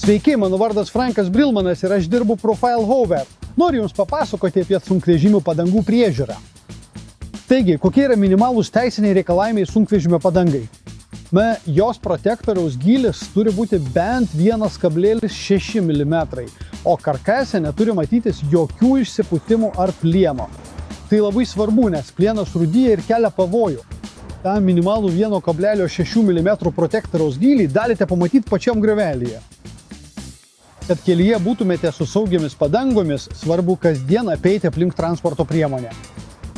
Sveiki, mano vardas Frankas Brilmanas ir aš dirbu Profile Hover. Noriu Jums papasakoti apie sunkvežimių padangų priežiūrą. Taigi, kokie yra minimalūs teisiniai reikalavimai sunkvežimio padangai? Jos protektoriaus gylis turi būti bent 1,6 mm, o karkase neturi matytis jokių išsipūtimų ar plieno. Tai labai svarbu, nes plienas rūdyja ir kelia pavojų. tą minimalų 1,6 mm protektoriaus gylį galite pamatyti pačiam griovelyje. Kad kelyje būtumėte su saugiamis padangomis, svarbu kasdien apeiti aplink transporto priemonę.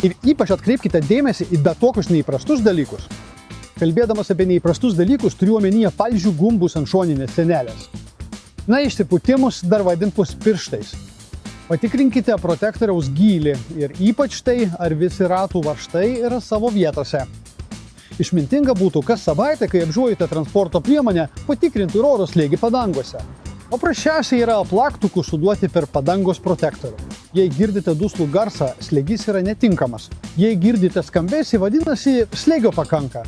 Ir ypač atkreipkite dėmesį į bet tokius neįprastus dalykus. Kalbėdamas apie neįprastus dalykus, turiu omenyje palžių gumbus ant šoninės sienelės. Išsipūtimus dar vadintus pirštais. Patikrinkite protektoriaus gylį ir ypač tai, ar visi ratų varžtai yra savo vietose. Išmintinga būtų kas savaitę, kai apžiūrite transporto priemonę, patikrinti ir oro slėgį padangose. Paprasčiausiai yra plaktukų suduoti per padangos protektorių. Jei girdite duslų garsą, slėgis yra netinkamas. Jei girdite skambesį, vadinasi, slėgio pakanka.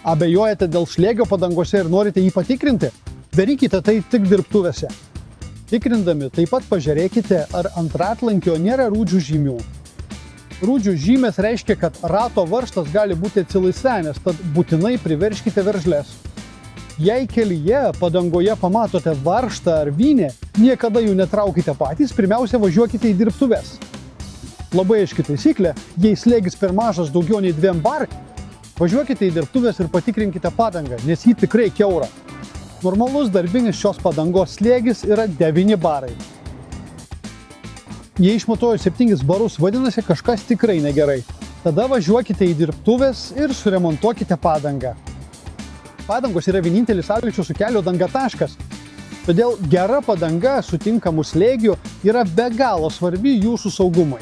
Abejojate dėl slėgio padangose ir norite jį patikrinti? Darykite tai tik dirbtuvėse. Tikrindami taip pat pažiūrėkite, ar ant ratlankio nėra rūdžių žymių. Rūdžių žymės reiškia, kad rato varžtas gali būti atsilaisvenęs, tad būtinai priverškite veržles. Jei kelyje padangoje pamatote varžtą ar vynę, niekada jų netraukite patys, pirmiausia važiuokite į dirbtuves. Labai aiški taisyklė, jei slėgis per mažas daugiau nei 2 bar, važiuokite į dirbtuves ir patikrinkite padangą, nes ji tikrai kiaura. Normalus darbinis šios padangos slėgis yra 9 barai. Jei išmatuoju 7 barus, vadinasi kažkas tikrai negerai. Tada važiuokite į dirbtuves ir suremontuokite padangą. Padangos yra vienintelis sąlyčio su kelio danga taškas. Todėl gera padanga su tinkamu slėgiu yra be galo svarbi jūsų saugumui.